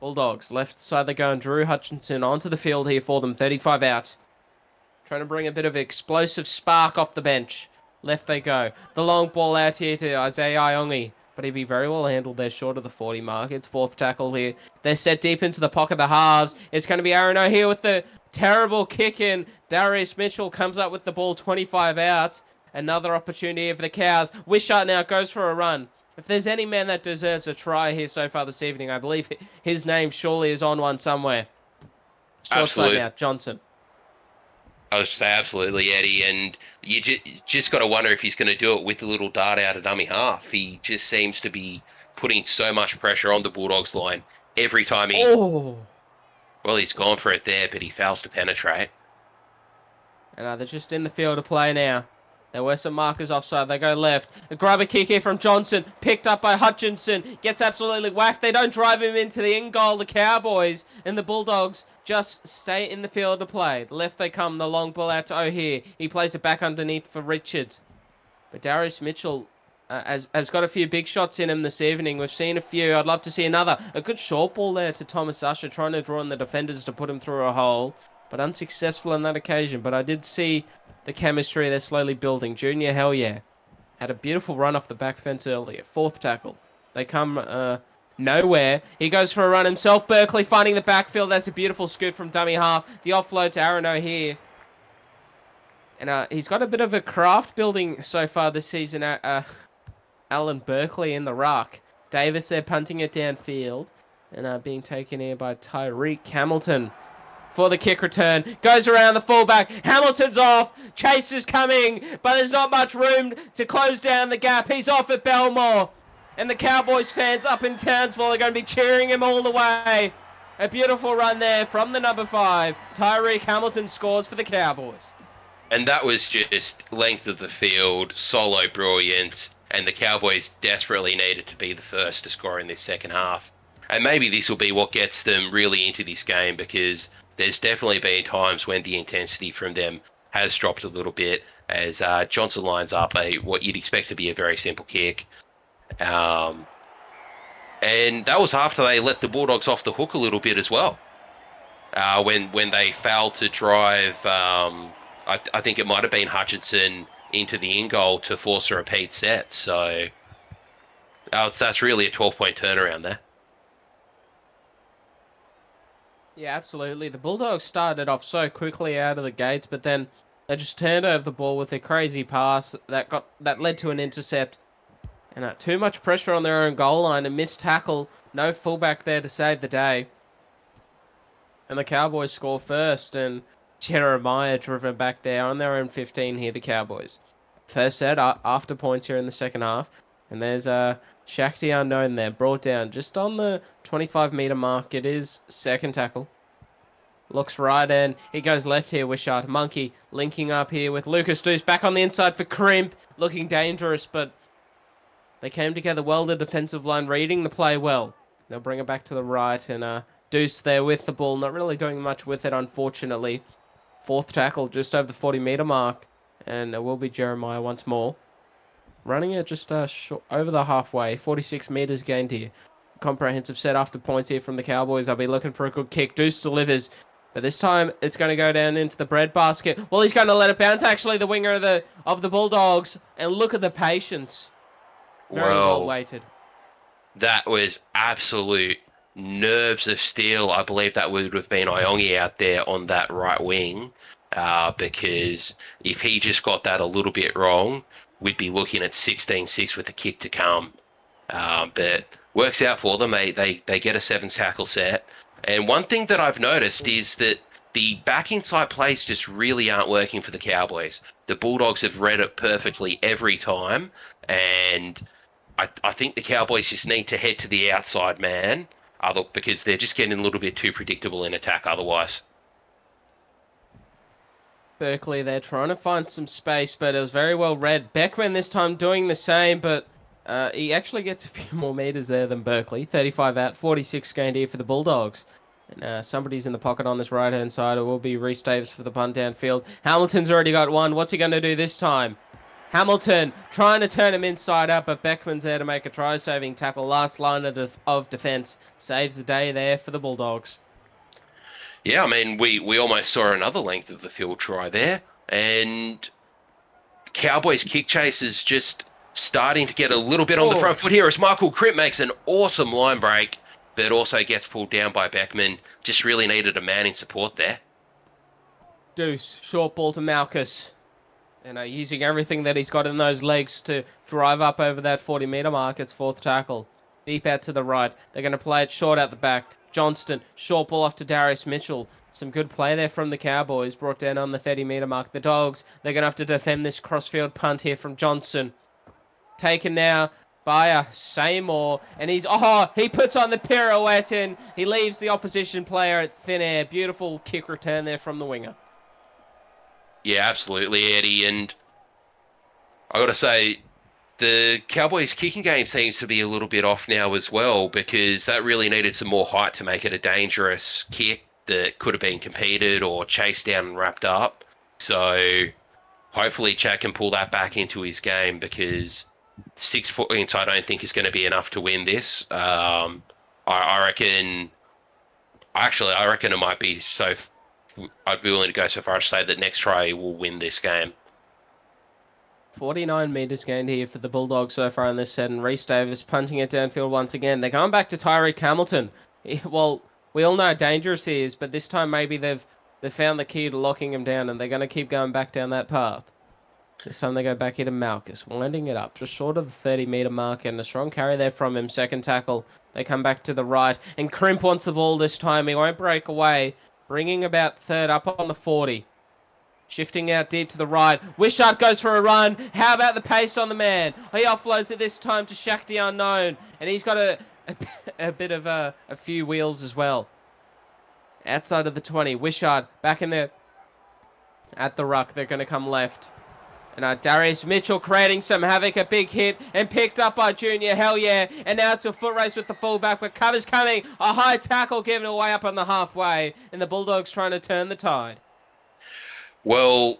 Bulldogs, left side they go, and Drew Hutchinson onto the field here for them, 35 out. Trying to bring a bit of explosive spark off the bench. Left they go. The long ball out here to Isaiah Iongi, but he'd be very well handled there short of the 40 mark. It's fourth tackle here. They're set deep into the pocket of the halves. It's going to be Aaron O'Hare with the terrible kick in. Darius Mitchell comes up with the ball, 25 out. Another opportunity for the Cows. Wishart now goes for a run. If there's any man that deserves a try here so far this evening, I believe his name surely is on one somewhere. Short side now, Johnson. I was say absolutely, Eddie, and you just got to wonder if he's going to do it with a little dart out of dummy half. He just seems to be putting so much pressure on the Bulldogs line every time he... Oh! Well, he's gone for it there, but he fails to penetrate. And they're just in the field of play now. There were some markers offside. They go left. A grubber kick here from Johnson. Picked up by Hutchinson. Gets absolutely whacked. They don't drive him into the in goal. The Cowboys and the Bulldogs just stay in the field to play. The left they come. The long ball out to O'Hare. He plays it back underneath for Richards. But Darius Mitchell has got a few big shots in him this evening. We've seen a few. I'd love to see another. A good short ball there to Thomas Usher, trying to draw in the defenders to put him through a hole. But unsuccessful on that occasion. But I did see the chemistry they're slowly building. Junior, hell yeah. Had a beautiful run off the back fence earlier. Fourth tackle. They come nowhere. He goes for a run himself. Berkeley finding the backfield. That's a beautiful scoot from dummy half. The offload to Aaron O'Hare. And he's got a bit of a craft building so far this season. Alan Berkeley in the ruck. Davis there punting it downfield. And being taken here by Tyreek Hamilton. For the kick return. Goes around the fullback. Hamilton's off. Chase is coming. But there's not much room to close down the gap. He's off at Belmore. And the Cowboys fans up in Townsville are going to be cheering him all the way. A beautiful run there from the number 5. Tyreek Hamilton scores for the Cowboys. And that was just length of the field, solo brilliance, and the Cowboys desperately needed to be the first to score in this second half. And maybe this will be what gets them really into this game, because there's definitely been times when the intensity from them has dropped a little bit as Johnson lines up what you'd expect to be a very simple kick. And that was after they let the Bulldogs off the hook a little bit as well. When they failed to drive, I think it might have been Hutchinson into the in-goal to force a repeat set. So that's really a 12-point turnaround there. Yeah, absolutely. The Bulldogs started off so quickly out of the gates, but then they just turned over the ball with a crazy pass that led to an intercept. And too much pressure on their own goal line, a missed tackle, no fullback there to save the day. And the Cowboys score first, and Jeremiah driven back there on their own 15 here, the Cowboys. First set after points here in the second half. And there's Shakti Unknown there, brought down just on the 25-meter mark. It is second tackle. Looks right in. He goes left here, Wishart. Monkey linking up here with Lucas Deuce. Back on the inside for Crimp. Looking dangerous, but they came together well, the defensive line, reading the play well. They'll bring it back to the right, and Deuce there with the ball. Not really doing much with it, unfortunately. Fourth tackle just over the 40-meter mark. And it will be Jeremiah once more. Running it just over the halfway. 46 meters gained here. Comprehensive set after points here from the Cowboys. I'll be looking for a good kick. Deuce delivers. But this time, it's going to go down into the breadbasket. Well, he's going to let it bounce. Actually, the winger of the Bulldogs. And look at the patience. Very well weighted. That was absolute nerves of steel. I believe that would have been Iongi out there on that right wing. Because if he just got that a little bit wrong, we'd be looking at 16-6 with the kick to come. But Works out for them. They get a 7-tackle set. And one thing that I've noticed is that the back inside plays just really aren't working for the Cowboys. The Bulldogs have read it perfectly every time, and I think the Cowboys just need to head to the outside man, because they're just getting a little bit too predictable in attack otherwise. Berkeley, they're trying to find some space, but it was very well read. Beckman this time doing the same, but he actually gets a few more meters there than Berkeley. 35 out, 46 gained here for the Bulldogs. And somebody's in the pocket on this right-hand side. It will be Reece Davis for the punt downfield. Hamilton's already got one. What's he going to do this time? Hamilton trying to turn him inside out, but Beckman's there to make a try-saving tackle. Last line of defense. Saves the day there for the Bulldogs. Yeah, I mean, we almost saw another length of the field try there, and Cowboys kick chase is just starting to get a little bit on the front foot here as Michael Crimp makes an awesome line break, but also gets pulled down by Beckman. Just really needed a man in support there. Deuce, short ball to Malchus. And using everything that he's got in those legs to drive up over that 40-meter mark. It's fourth tackle. Deep out to the right. They're going to play it short out the back. Johnston, short ball off to Darius Mitchell. Some good play there from the Cowboys. Brought down on the 30-meter mark. The Dogs, they're going to have to defend this crossfield punt here from Johnson. Taken now by Seymour. And he puts on the pirouette and he leaves the opposition player at thin air. Beautiful kick return there from the winger. Yeah, absolutely, Eddie. And I got to say, the Cowboys' kicking game seems to be a little bit off now as well, because that really needed some more height to make it a dangerous kick that could have been competed or chased down and wrapped up. So hopefully Chad can pull that back into his game, because 6 points I don't think is going to be enough to win this. I reckon it might be so. I'd be willing to go so far as to say that next try will win this game. 49 meters gained here for the Bulldogs so far in this set, and Reece Davis punting it downfield once again. They're going back to Tyreek Hamilton. Well, we all know how dangerous he is, but this time maybe they've found the key to locking him down, and they're going to keep going back down that path. This time they go back here to Malchus, winding it up just short of the 30-meter mark, and a strong carry there from him. Second tackle. They come back to the right, and Crimp wants the ball this time. He won't break away, bringing about third up on the 40. Shifting out deep to the right. Wishart goes for a run. How about the pace on the man? He offloads it this time to Shaq the Unknown. And he's got a bit of a few wheels as well. Outside of the 20. Wishart back in there at the ruck. They're going to come left. And Darius Mitchell creating some havoc. A big hit and picked up by Junior. Hell yeah. And now it's a foot race with the fullback. But cover's coming. A high tackle given away up on the halfway. And the Bulldogs trying to turn the tide. Well,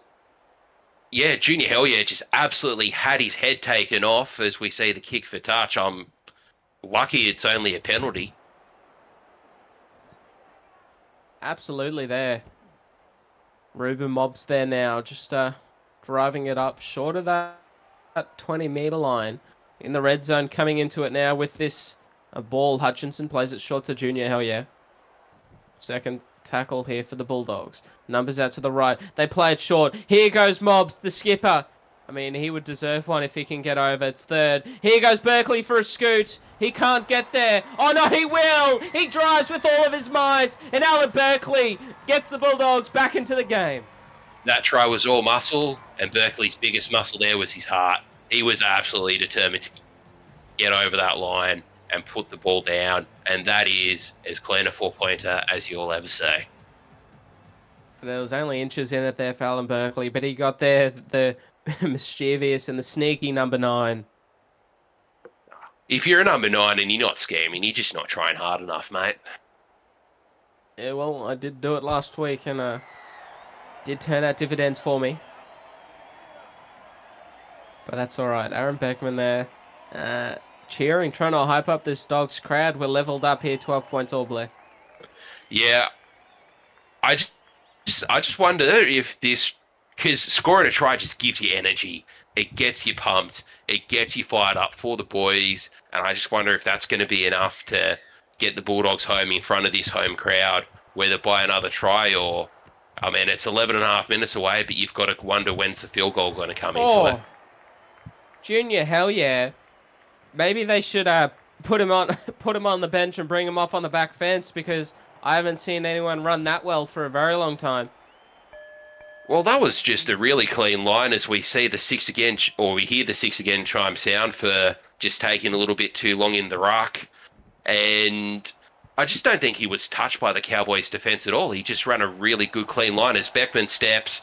yeah, Junior Hellyeah just absolutely had his head taken off as we see the kick for touch. I'm lucky it's only a penalty. Absolutely there. Ruben Mobbs there now, just driving it up short of that 20-meter line. In the red zone, coming into it now with this ball. Hutchinson plays it short to Junior Hellyeah. Second tackle here for the Bulldogs. Numbers out to the right. They play it short. Here goes Mobbs, the skipper. I mean, he would deserve one if he can get over. It's third. Here goes Berkeley for a scoot. He can't get there. Oh, no, he will. He drives with all of his might. And Alan Berkeley gets the Bulldogs back into the game. That try was all muscle, and Berkeley's biggest muscle there was his heart. He was absolutely determined to get over that line and put the ball down, and that is as clean a four-pointer as you'll ever see. There was only inches in it there for Alan Berkeley, but he got there the mischievous and the sneaky number 9. If you're a number 9 and you're not scamming, you're just not trying hard enough, mate. Yeah, well, I did do it last week, and did turn out dividends for me. But that's all right. Aaron Beckman there, cheering, trying to hype up this Dogs crowd. We're leveled up here, 12 points all Blair. Yeah, I just wonder if this, because scoring a try just gives you energy. It gets you pumped. It gets you fired up for the boys. And I just wonder if that's going to be enough to get the Bulldogs home in front of this home crowd, whether by another try or, I mean, it's 11 and a half minutes away, but you've got to wonder when's the field goal going to come into it. Junior Hellyeah. Maybe they should put him on put him on the bench and bring him off on the back fence, because I haven't seen anyone run that well for a very long time. Well, that was just a really clean line as we see the six again, or we hear the six again chime sound for just taking a little bit too long in the ruck. And I just don't think he was touched by the Cowboys' defence at all. He just ran a really good clean line as Beckman steps,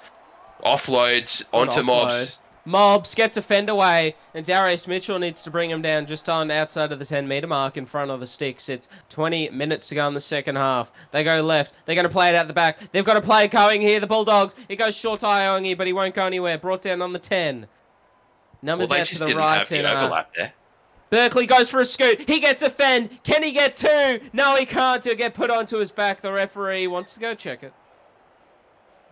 offloads Good onto offload. Mobs. Mobs gets a fend away, and Darius Mitchell needs to bring him down just on outside of the 10-metre mark in front of the sticks. It's 20 minutes to go in the second half. They go left. They're going to play it out the back. They've got a play going here, the Bulldogs. It goes short to Iongi, but he won't go anywhere. Brought down on the 10. Well, Numbers they out to just the didn't right. have the overlap there. Berkeley goes for a scoot. He gets a fend. Can he get two? No, he can't. He'll get put onto his back. The referee wants to go check it.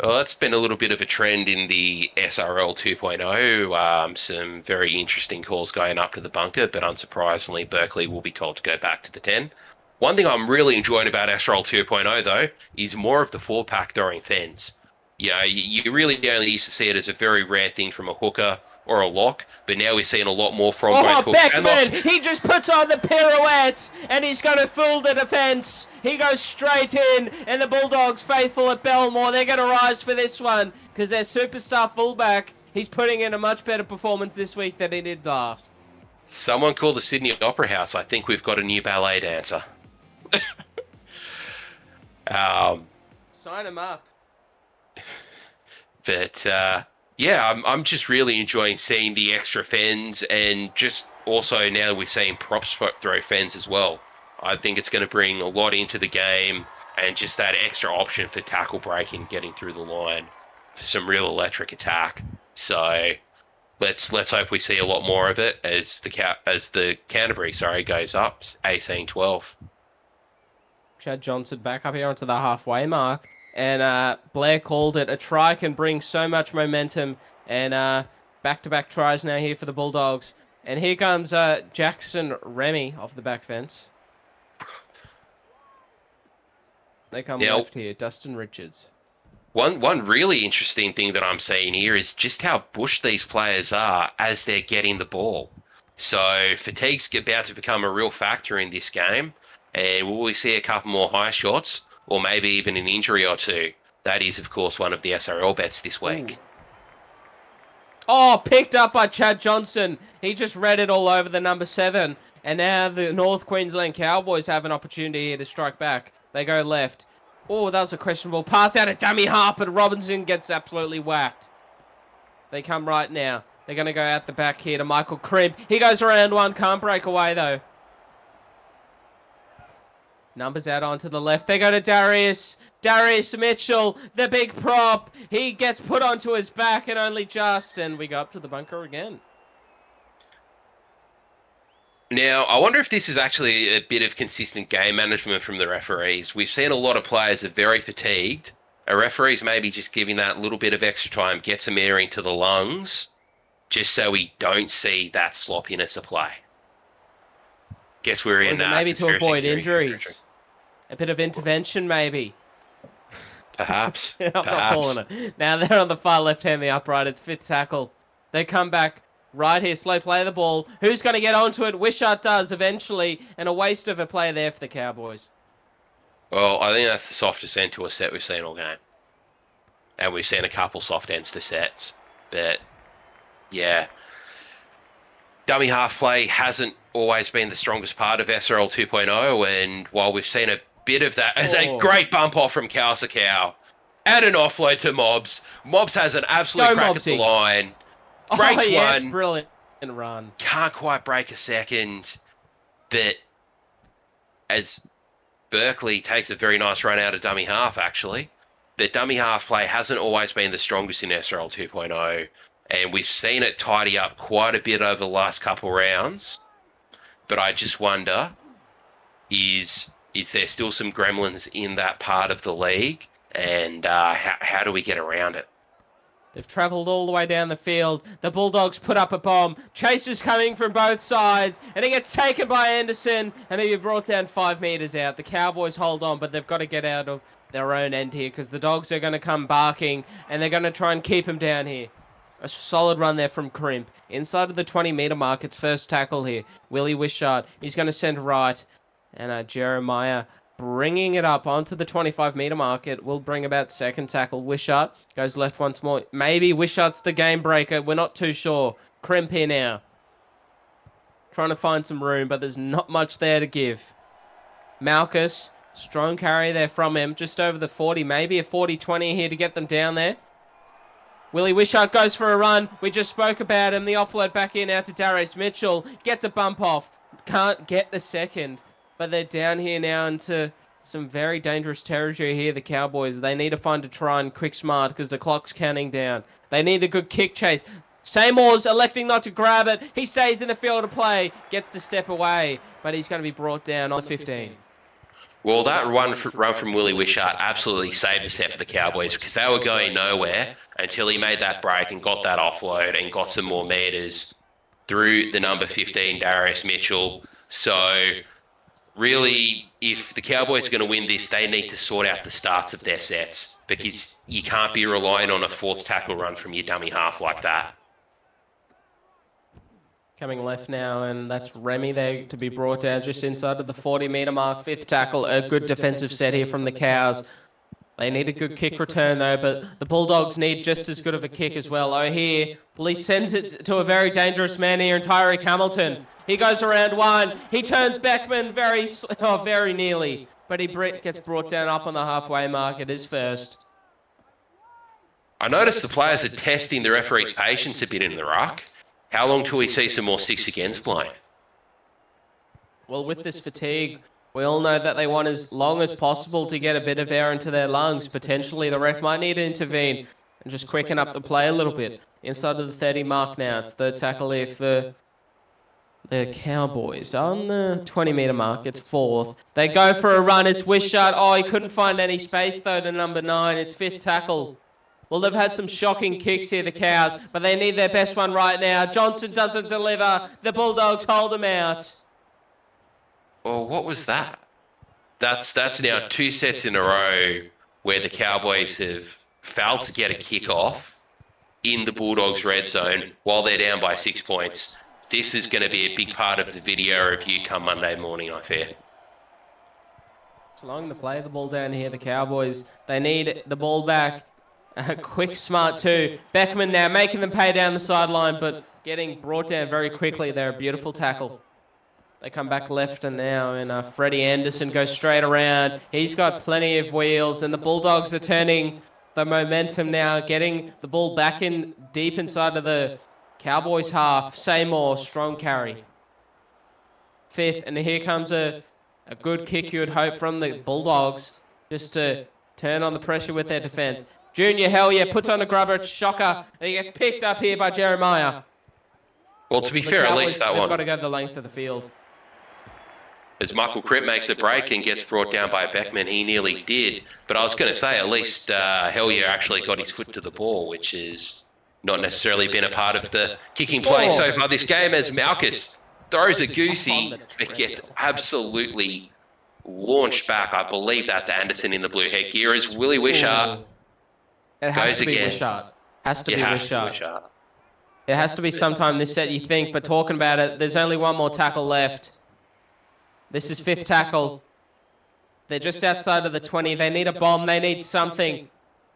Well, that's been a little bit of a trend in the SRL 2.0. Some very interesting calls going up to the bunker, but unsurprisingly, Berkeley will be told to go back to the 10. One thing I'm really enjoying about SRL 2.0, though, is more of the four-pack throwing fens. Yeah, you really only used to see it as a very rare thing from a hooker or a lock, but now we're seeing a lot more from both hookers and locks. Beckman! He just puts on the pirouette, and he's going to fool the defence. He goes straight in, and the Bulldogs, faithful at Belmore, they're going to rise for this one, because their superstar fullback, he's putting in a much better performance this week than he did last. Someone call the Sydney Opera House. I think we've got a new ballet dancer. Sign him up. But yeah, I'm just really enjoying seeing the extra fens, and just also now we're seeing props throw fens as well. I think it's going to bring a lot into the game, and just that extra option for tackle breaking, getting through the line for some real electric attack. So let's hope we see a lot more of it as the Canterbury goes up 18-12. Chad Johnson back up here onto the halfway mark. And Blair called it. A try can bring so much momentum. And back-to-back tries now here for the Bulldogs. And here comes Jackson Remy off the back fence. They come now, left here. Dustin Richards. One really interesting thing that I'm seeing here is just how bushed these players are as they're getting the ball. So fatigue's about to become a real factor in this game. And will we see a couple more high shots? Or maybe even an injury or two? That is, of course, one of the SRL bets this week. Ooh. Oh, picked up by Chad Johnson. He just read it all over the number 7. And now the North Queensland Cowboys have an opportunity here to strike back. They go left. Oh, that was a questionable pass out of dummy half, but Robinson gets absolutely whacked. They come right now. They're going to go out the back here to Michael Cribb. He goes around one, can't break away though. Numbers out onto the left. They go to Darius. Darius Mitchell, the big prop. He gets put onto his back and only just. And we go up to the bunker again. Now, I wonder if this is actually a bit of consistent game management from the referees. We've seen a lot of players are very fatigued. A referee's maybe just giving that little bit of extra time, get some air into the lungs, just so we don't see that sloppiness of play. Guess we're in that. Maybe to avoid injuries. A bit of intervention, maybe. Perhaps. I'm not calling it. Now they're on the far left-hand, the upright. It's fifth tackle. They come back right here. Slow play the ball. Who's going to get onto it? Wishart does eventually. And a waste of a play there for the Cowboys. Well, I think that's the softest end to a set we've seen all game. And we've seen a couple soft ends to sets. But, yeah. Dummy half play hasn't always been the strongest part of SRL 2.0, and while we've seen a bit of that as a great bump off from Cow and an offload to Mobs. Mobs has an absolute crack at the line. Breaks one. Brilliant run. Can't quite break a second, but as Berkeley takes a very nice run out of dummy half, actually. The dummy half play hasn't always been the strongest in SRL 2.0, and we've seen it tidy up quite a bit over the last couple rounds. But I just wonder, is there still some gremlins in that part of the league? And how do we get around it? They've travelled all the way down the field. The Bulldogs put up a bomb. Chasers coming from both sides. And it gets taken by Anderson. And he'll be brought down 5 metres out. The Cowboys hold on, but they've got to get out of their own end here, because the Dogs are going to come barking. And they're going to try and keep him down here. A solid run there from Crimp. Inside of the 20-meter mark, it's first tackle here. Willie Wishart, he's going to send right. And Jeremiah bringing it up onto the 25-meter mark. It will bring about second tackle. Wishart goes left once more. Maybe Wishart's the game breaker. We're not too sure. Crimp here now. Trying to find some room, but there's not much there to give. Malchus, strong carry there from him. Just over the 40, maybe a 40-20 here to get them down there. Willie Wishart goes for a run. We just spoke about him. The offload back in out to Darius Mitchell. Gets a bump off. Can't get the second. But they're down here now into some very dangerous territory here, the Cowboys. They need to find a try and quick smart because the clock's counting down. They need a good kick chase. Seymour's electing not to grab it. He stays in the field of play. Gets to step away. But he's going to be brought down on the 15. Well, that run from Willie Wishart absolutely saved the set for the Cowboys because they were going nowhere until he made that break and got that offload and got some more meters through the number 15, Darius Mitchell. So really, if the Cowboys are going to win this, they need to sort out the starts of their sets because you can't be relying on a fourth tackle run from your dummy half like that. Coming left now, and that's Remy there to be brought down just inside of the 40-meter mark. Fifth tackle, a good defensive set here from the Cows. They need a good kick return, though, but the Bulldogs need just as good of a kick as well. Oh, here, police sends it to a very dangerous man here in Tyreek Hamilton. He goes around one. He turns Beckman very nearly, but he gets brought down up on the halfway mark. It is first. I noticed the players are testing the referee's patience a bit in the ruck. How long till we see some more 6 against play? Well, with this fatigue, we all know that they want as long as possible to get a bit of air into their lungs. Potentially, the ref might need to intervene and just quicken up the play a little bit. Inside of the 30 mark now, it's third tackle here for the Cowboys. On the 20-meter mark, it's fourth. They go for a run. It's Wishart. Oh, he couldn't find any space, though, to number 9. It's fifth tackle. Well, they've had some shocking kicks here, the Cows, but they need their best one right now. Johnson doesn't deliver. The Bulldogs hold him out. Well, what was that? That's now 2 sets in a row where the Cowboys have failed to get a kick off in the Bulldogs' red zone while they're down by 6 points. This is going to be a big part of the video review come Monday morning, I fear. So long to play the ball down here, the Cowboys. They need the ball back. Quick smart too. Beckman now making them pay down the sideline, but getting brought down very quickly. They're a beautiful tackle. They come back left and now, and Freddie Anderson goes straight around. He's got plenty of wheels, and the Bulldogs are turning the momentum now, getting the ball back in deep inside of the Cowboys half. Seymour, strong carry. Fifth, and here comes a good kick you would hope from the Bulldogs, just to turn on the pressure with their defense. Junior, hell yeah, puts on a grubber, shocker, and he gets picked up here by Jeremiah. Well, to be fair, at least that one. They've got to go the length of the field. As Michael Cripp makes a break and gets brought down by Beckman, he nearly did. But I was going to say, at least Hellier actually got his foot to the ball, which has not necessarily been a part of the kicking play so far this game, as Malchus throws a goosey, but gets absolutely launched back. I believe that's Anderson in the blue headgear, as Willie Wishart it has goes to be again. Wishart. Has to be Wishart. Wishart. It has to be sometime this set, you think, but talking about it, there's only one more tackle left. This is fifth tackle. They're just outside of the 20. They need a bomb. They need something.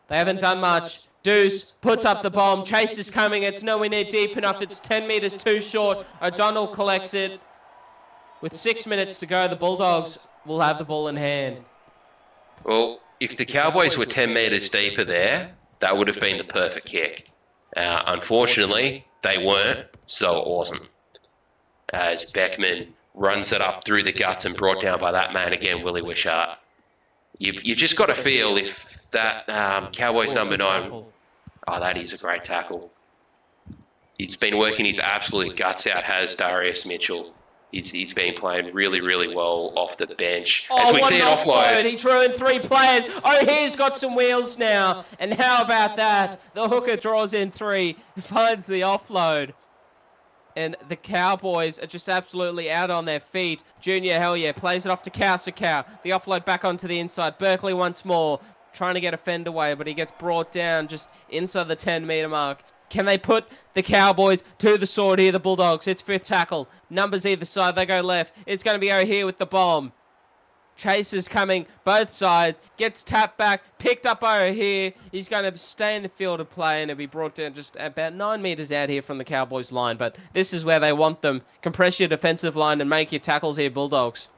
They haven't done much. Deuce puts up the bomb. Chase is coming. It's nowhere near deep enough. It's 10 meters too short. O'Donnell collects it. With 6 minutes to go, the Bulldogs will have the ball in hand. Well, if the Cowboys were 10 meters deeper there, that would have been the perfect kick. Unfortunately, they weren't, so it wasn't. As Beckman runs it up through the guts and brought down by that man again, Willie Wishart. You've just got to feel if that Cowboys number 9... Oh, that is a great tackle. He's been working his absolute guts out, has Darius Mitchell. He's been playing really, really well off the bench. Oh, as we see an offload. He drew in 3 players. Oh, he's got some wheels now. And how about that? The hooker draws in 3, finds the offload. And the Cowboys are just absolutely out on their feet. Junior, hell yeah, plays it off to Cow. The offload back onto the inside. Berkeley once more, trying to get a fend away, but he gets brought down just inside the 10-meter mark. Can they put the Cowboys to the sword here, the Bulldogs? It's fifth tackle. Numbers either side. They go left. It's going to be O'Here with the bomb. Chasers coming both sides. Gets tapped back. Picked up O'Here. He's going to stay in the field of play and it'll be brought down just about 9 meters out here from the Cowboys line. But this is where they want them. Compress your defensive line and make your tackles here, Bulldogs.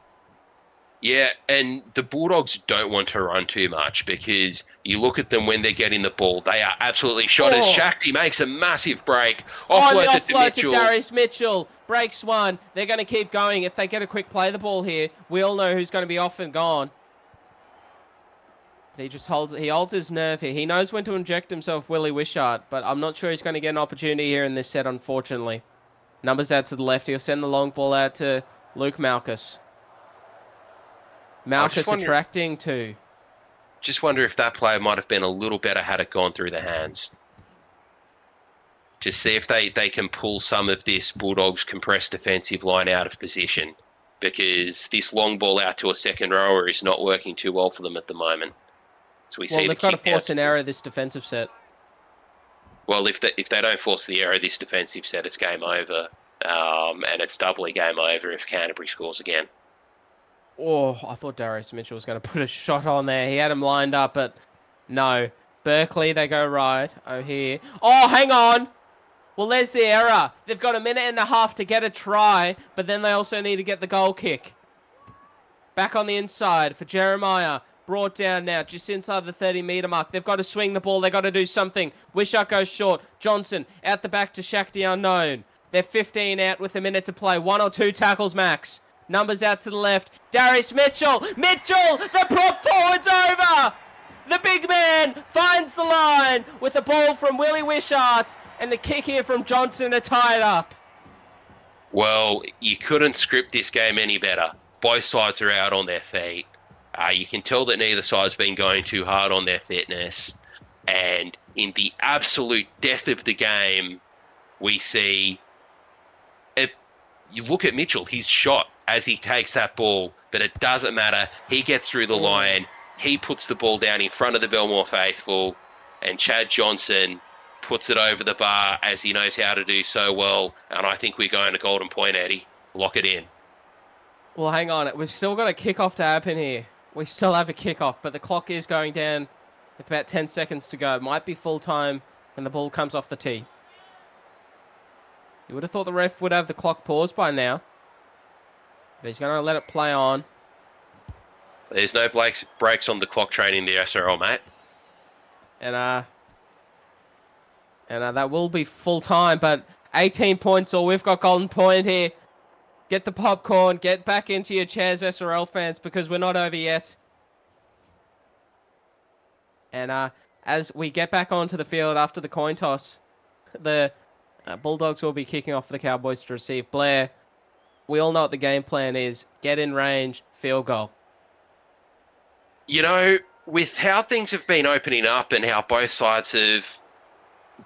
Yeah, and the Bulldogs don't want to run too much because you look at them when they're getting the ball, they are absolutely shot as Shakti makes a massive break. Offload to Darius Mitchell. Breaks one. They're going to keep going. If they get a quick play the ball here, we all know who's going to be off and gone. But he holds his nerve here. He knows when to inject himself, Willie Wishart, but I'm not sure he's going to get an opportunity here in this set, unfortunately. Numbers out to the left. He'll send the long ball out to Luke Malchus. Malchus attracting two. Just wonder if that player might have been a little better had it gone through the hands. Just see if they can pull some of this Bulldogs compressed defensive line out of position, because this long ball out to a second rower is not working too well for them at the moment. So they've got to force an error this defensive set. Well, if they don't force the error this defensive set, it's game over. And it's doubly game over if Canterbury scores again. Oh, I thought Darius Mitchell was going to put a shot on there. He had him lined up, but no. Berkeley, they go right. O'Here. Oh, hang on. Well, there's the error. They've got a minute and a half to get a try, but then they also need to get the goal kick. Back on the inside for Jeremiah. Brought down now, just inside the 30-meter mark. They've got to swing the ball. They've got to do something. Wishart goes short. Johnson out the back to Shakti Unknown. They're 15 out with a minute to play. 1 or 2 tackles max. Numbers out to the left. Darius Mitchell. Mitchell, the prop forward's over. The big man finds the line with the ball from Willie Wishart and the kick here from Johnson to tie it up. Well, you couldn't script this game any better. Both sides are out on their feet. You can tell that neither side's been going too hard on their fitness. And in the absolute death of the game, we see... You look at Mitchell, he's shot as he takes that ball, but it doesn't matter. He gets through the line. He puts the ball down in front of the Belmore faithful, and Chad Johnson puts it over the bar as he knows how to do so well. And I think we're going to Golden Point, Eddie. Lock it in. Well, hang on. We've still got a kickoff to happen here. We still have a kickoff, but the clock is going down with about 10 seconds to go. It might be full time when the ball comes off the tee. You would have thought the ref would have the clock paused by now. But he's going to let it play on. There's no breaks on the clock train in the SRL, mate. And that will be full time, but 18 points all. We've got Golden Point here. Get the popcorn. Get back into your chairs, SRL fans, because we're not over yet. And as we get back onto the field after the coin toss, the Bulldogs will be kicking off for the Cowboys to receive. Blair, we all know what the game plan is. Get in range, field goal. You know, with how things have been opening up and how both sides have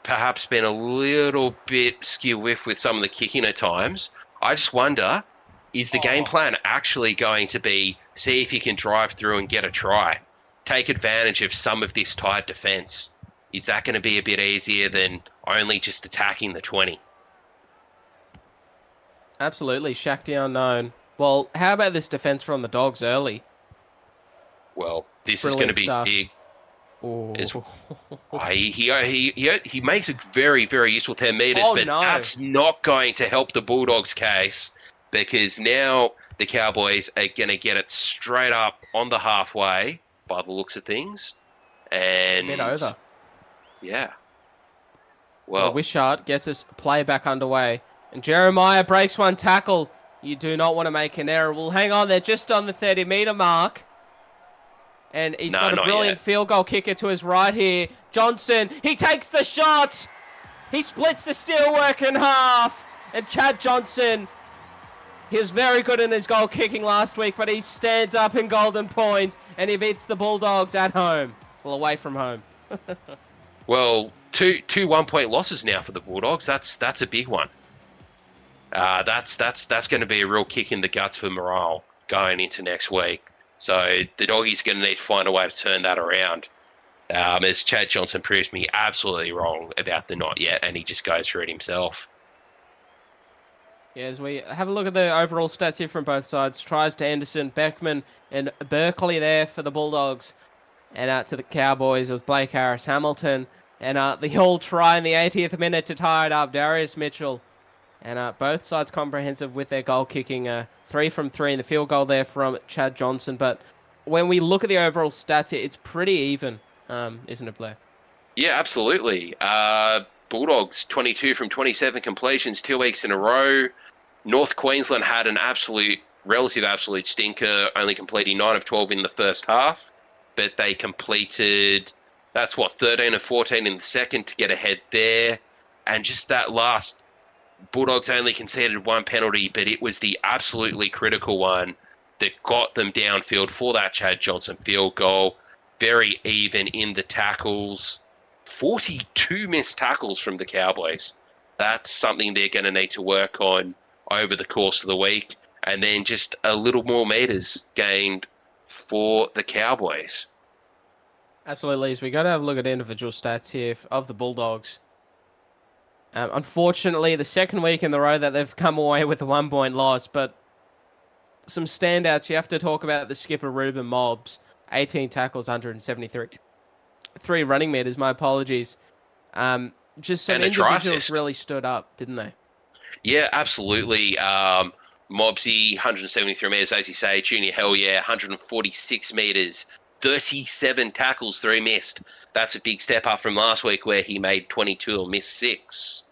perhaps been a little bit skew-whiff with some of the kicking at times, I just wonder, is the game plan actually going to be see if you can drive through and get a try? Take advantage of some of this tight defence. Is that going to be a bit easier than only just attacking the 20? Absolutely. Shakti Unknown. Well, how about this defence from the Dogs early? Well, this is going to be big. He makes a very, very useful 10 metres, that's not going to help the Bulldogs' case, because now the Cowboys are going to get it straight up on the halfway by the looks of things. And a bit over. Yeah. Well, Wishart gets us play back underway. And Jeremiah breaks one tackle. You do not want to make an error. Well, hang on. They're just on the 30-meter mark. And he's got a brilliant field goal kicker to his right here. Johnson, he takes the shot. He splits the steelwork in half. And Chad Johnson, he was very good in his goal kicking last week, but he stands up in Golden Point and he beats the Bulldogs at home. Well, away from home. Well, two 1-point losses now for the Bulldogs. That's a big one. That's going to be a real kick in the guts for morale going into next week. So the Doggies are going to need to find a way to turn that around. as Chad Johnson proves me absolutely wrong about the not yet, and he just goes for it himself. Yeah, as we have a look at the overall stats here from both sides. Tries to Anderson, Beckman, and Berkeley there for the Bulldogs. And out to the Cowboys, it was Blake Harris, Hamilton. And the all try in the 80th minute to tie it up, Darius Mitchell. And both sides comprehensive with their goal kicking. 3 from 3 in the field goal there from Chad Johnson. But when we look at the overall stats, it's pretty even, isn't it, Blair? Yeah, absolutely. Bulldogs, 22 from 27 completions 2 weeks in a row. North Queensland had an relative absolute stinker, only completing 9 of 12 in the first half. But they completed, 13 of 14 in the second to get ahead there. And just that last, Bulldogs only conceded 1 penalty, but it was the absolutely critical one that got them downfield for that Chad Johnson field goal. Very even in the tackles. 42 missed tackles from the Cowboys. That's something they're going to need to work on over the course of the week. And then just a little more meters gained for the Cowboys. Absolutely. So we got to have a look at individual stats here of the Bulldogs. Unfortunately, the second week in the row that they've come away with a 1-point loss, but some standouts. You have to talk about the skipper, Ruben Mobbs. 18 tackles, 173. 3 running meters, my apologies. Just some individuals really stood up, didn't they? Yeah, absolutely. Mobsy, 173 meters, as you say. Junior Hellyeah, 146 meters. 37 tackles, 3 missed. That's a big step up from last week where he made 22 or missed 6.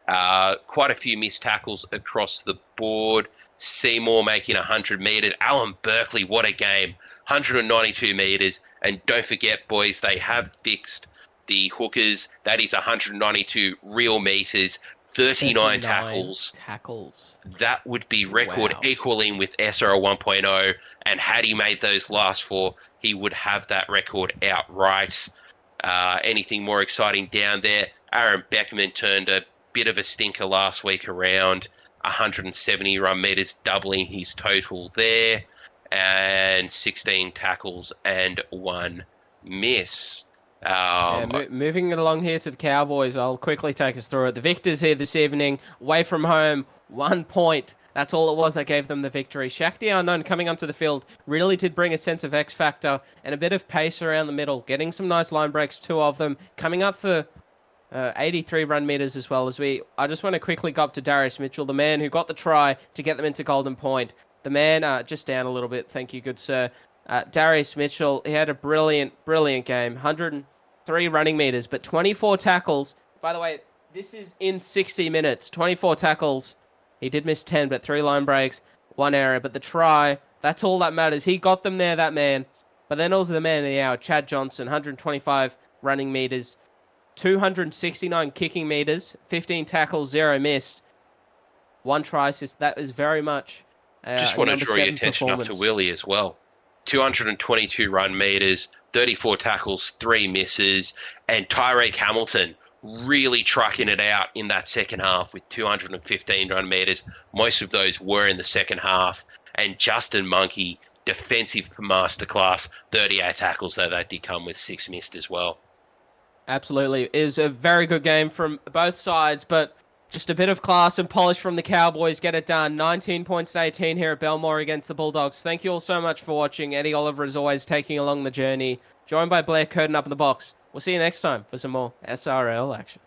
Quite a few missed tackles across the board. Seymour making 100 meters. Alan Berkeley, what a game. 192 meters. And don't forget, boys, they have fixed the hookers. That is 192 real meters. 39 tackles. That would be record equaling with SRL 1.0. And had he made those last 4, he would have that record outright. Anything more exciting down there? Aaron Beckman turned a bit of a stinker last week around. 170 run meters, doubling his total there. And 16 tackles and 1 miss. Moving it along here to the Cowboys, I'll quickly take us through it. The victors here this evening, away from home, 1 point. That's all it was that gave them the victory. Shaq the Unknown coming onto the field really did bring a sense of X factor and a bit of pace around the middle, getting some nice line breaks, 2 of them, coming up for 83 run meters as well. I just want to quickly go up to Darius Mitchell, the man who got the try to get them into Golden Point. The man, just down a little bit, thank you, good sir. Darius Mitchell, he had a brilliant game. 103 running meters, but 24 tackles. By the way, this is in 60 minutes. 24 tackles. He did miss 10, but 3 line breaks, 1 error. But the try, that's all that matters. He got them there, that man. But then also the man of the hour, Chad Johnson, 125 running meters, 269 kicking meters, 15 tackles, 0 missed. 1 try assist. That is very much just want to draw your attention up to Willie as well. 222 run meters, 34 tackles, 3 misses, and Tyreek Hamilton really trucking it out in that second half with 215 run meters. Most of those were in the second half. And Justin Monkey, defensive masterclass, 38 tackles, though that did come with 6 missed as well. Absolutely. It is a very good game from both sides, but just a bit of class and polish from the Cowboys. Get it done. 19 points to 18 here at Belmore against the Bulldogs. Thank you all so much for watching. Eddie Oliver, as always, taking along the journey. Joined by Blair Curtin up in the box. We'll see you next time for some more SRL action.